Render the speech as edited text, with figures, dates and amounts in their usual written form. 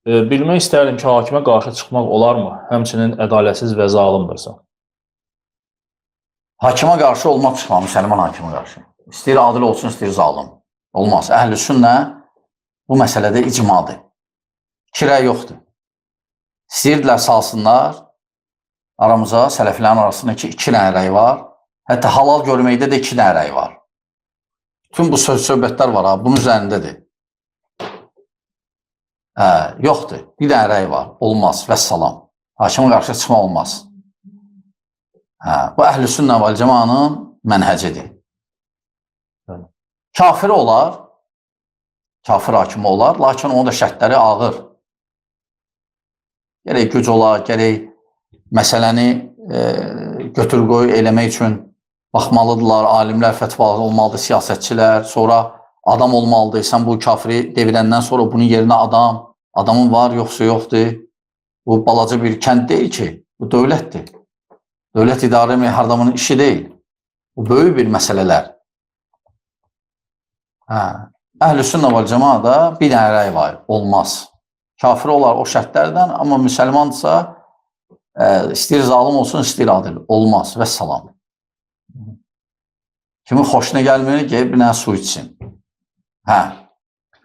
Bilmək istərdim ki, hakimə qarşı çıxmaq olarmı? Həmçinin ədalətsiz və zalımdırsa. Hakimə qarşı olmaq çıxma, müsəlman hakimə qarşı. İstəyir adil olsun, istəyir zalım. Olmaz. Əhl-i sünnə bu məsələdə icmadır. İki rəy yoxdur. İstəyirdilər salsınlar, aramıza, sələfilərin arasında ki, iki dənə rəy var. Hətta halal görməkdə də iki dənə rəy var. Bütün bu söhbətlər var, bunun üzərindədir. Yoxdur. Bir dənə rəy var. Olmaz. Vəssalam. Hakimə qarşı çıxma olmaz. Bu əhl-i sünnə və cəmanın mənhəcidir. Kafir olar, kafir hakimi olar, lakin onun da şərtləri ağır. Gərək güc olar, gərək məsələni götür-qoy eləmək üçün baxmalıdırlar, alimlər fətvalı olmalıdır, siyasətçilər, sonra adam olmalıdır. Sən bu kafiri devirəndən sonra bunun yerinə adamın var, yoxsa yoxdur. Bu balaca bir kənd deyil ki, bu dövlətdir. Dövlət idarə etmək hər adamın işi deyil. Bu böyük bir məsələlər. Əhl-i sünnə vəl cəmaada bir dənə rəy var, olmaz. Kafir olar o şərtlərdən, amma müsəlmandırsa istəyir zalim olsun, istəyir adil. Olmaz. Vəssalam. Kimin xoşuna gəlmir, gəlib bir dənə su içsin.